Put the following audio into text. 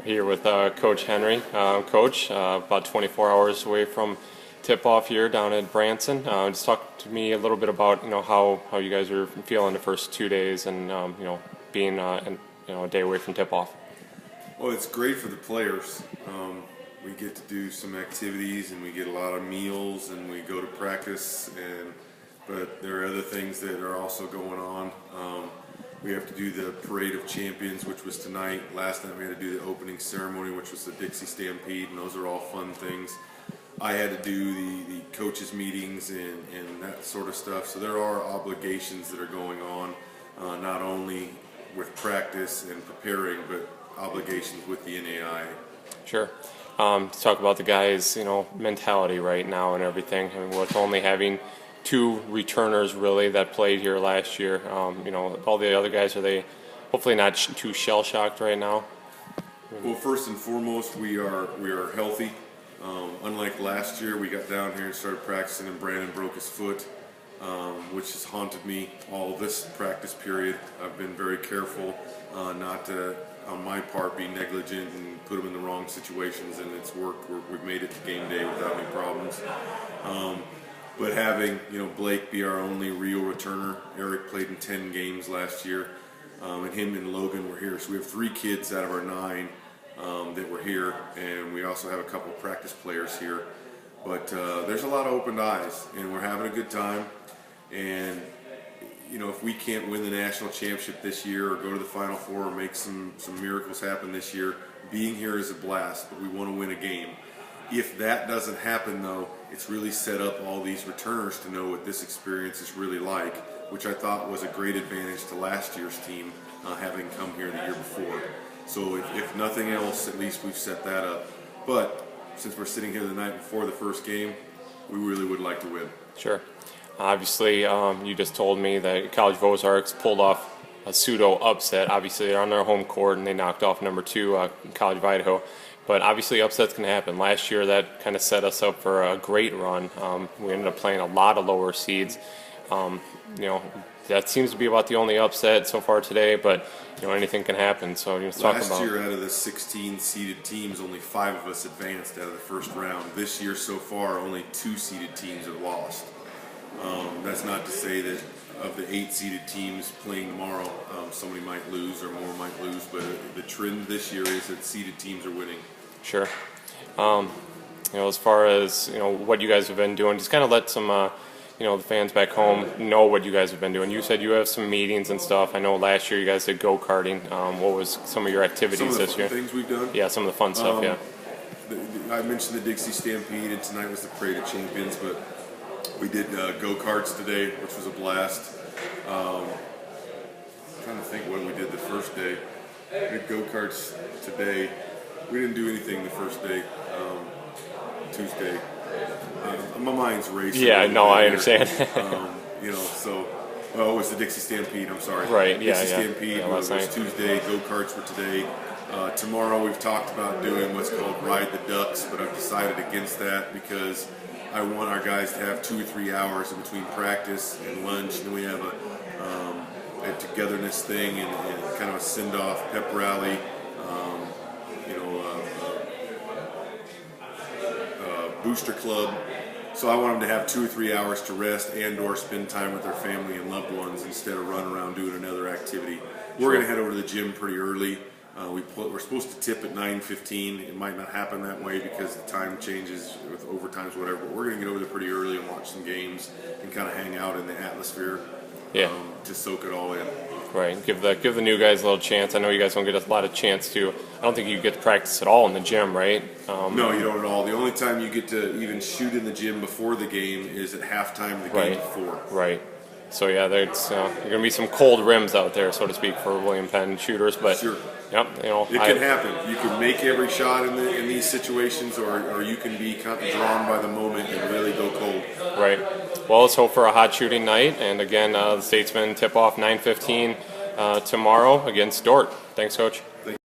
Here with Coach Henry. Coach, about 24 hours away from tip-off here down at Branson. Just talk to me a little bit about how you guys are feeling the first 2 days, and being a day away from tip-off. Well, it's great for the players. We get to do some activities, and we get a lot of meals, and we go to practice. But there are other things that are also going on. We have to do the Parade of Champions, which was tonight. Last night we had to do the opening ceremony, which was the Dixie Stampede, and those are all fun things. I had to do the coaches' meetings and that sort of stuff. So there are obligations that are going on, not only with practice and preparing, but obligations with the NAI. Sure. Let's talk about the guys' mentality right now and everything. I mean, with only having two returners really that played here last year, all the other guys, are they hopefully not too shell shocked right now? Well, first and foremost, we are healthy. Unlike last year, we got down here and started practicing, and Brandon broke his foot, which has haunted me all this practice period. I've been very careful not to, on my part, be negligent and put him in the wrong situations, and it's worked. We've made it to game day without any problems. But having Blake be our only real returner, Eric played in 10 games last year, and him and Logan were here. So we have 3 kids out of our 9 that were here, and we also have a couple practice players here. But there's a lot of open eyes, and we're having a good time. And if we can't win the national championship this year, or go to the Final Four, or make some miracles happen this year, being here is a blast. But we want to win a game. If that doesn't happen, though, it's really set up all these returners to know what this experience is really like, which I thought was a great advantage to last year's team, having come here the year before. So if nothing else, at least we've set that up. But since we're sitting here the night before the first game, we really would like to win. Sure. Obviously, you just told me that College of Ozarks pulled off a pseudo upset. Obviously, they're on their home court, and they knocked off number 2, College of Idaho. But obviously, upsets can happen. Last year, that kind of set us up for a great run. We ended up playing a lot of lower seeds. That seems to be about the only upset so far today, but anything can happen. So let's talk about. Last year, out of the 16 seeded teams, only 5 of us advanced out of the first round. This year, so far, only 2 seeded teams have lost. That's not to say that of the 8 seeded teams playing tomorrow, somebody might lose or more might lose, but the trend this year is that seeded teams are winning. Sure. As far as what you guys have been doing, just kind of let some the fans back home know what you guys have been doing. You said you have some meetings and stuff. I know last year you guys did go-karting. What was some of your activities this year? Things we've done? Yeah, some of the fun stuff, yeah. I mentioned the Dixie Stampede, and tonight was the Parade of Champions, but we did go-karts today, which was a blast. I'm trying to think what we did the first day. We did go-karts today. We didn't do anything the first day, Tuesday. My mind's racing. Yeah, no, I understand. It was the Dixie Stampede, I'm sorry. Right, yeah, Dixie Stampede was Tuesday, go-karts were today. Tomorrow we've talked about doing what's called Ride the Ducks, but I've decided against that because I want our guys to have 2 or 3 hours in between practice and lunch, and then we have a togetherness thing and kind of a send-off pep rally. Booster club. So I want them to have 2 or 3 hours to rest and/or spend time with their family and loved ones instead of running around doing another activity. We're going to head over to the gym pretty early. We're supposed to tip at 9:15. It might not happen that way because the time changes with overtimes, whatever. But we're going to get over there pretty early and watch some games and kind of hang out in the atmosphere. Yeah. To soak it all in. Right. Give the new guys a little chance. I know you guys don't get a lot of chance to. I don't think you get to practice at all in the gym, right? No, you don't at all. The only time you get to even shoot in the gym before the game is at halftime the game before. Right. So yeah, there's going to be some cold rims out there, so to speak, for William Penn shooters. But sure. Yep. It can happen. You can make every shot in these situations, or you can be kind of drawn by the moment and really go cold. Right. Well, let's hope for a hot shooting night. And again, the Statesman tip-off 9:15 tomorrow against Dordt. Thanks, Coach.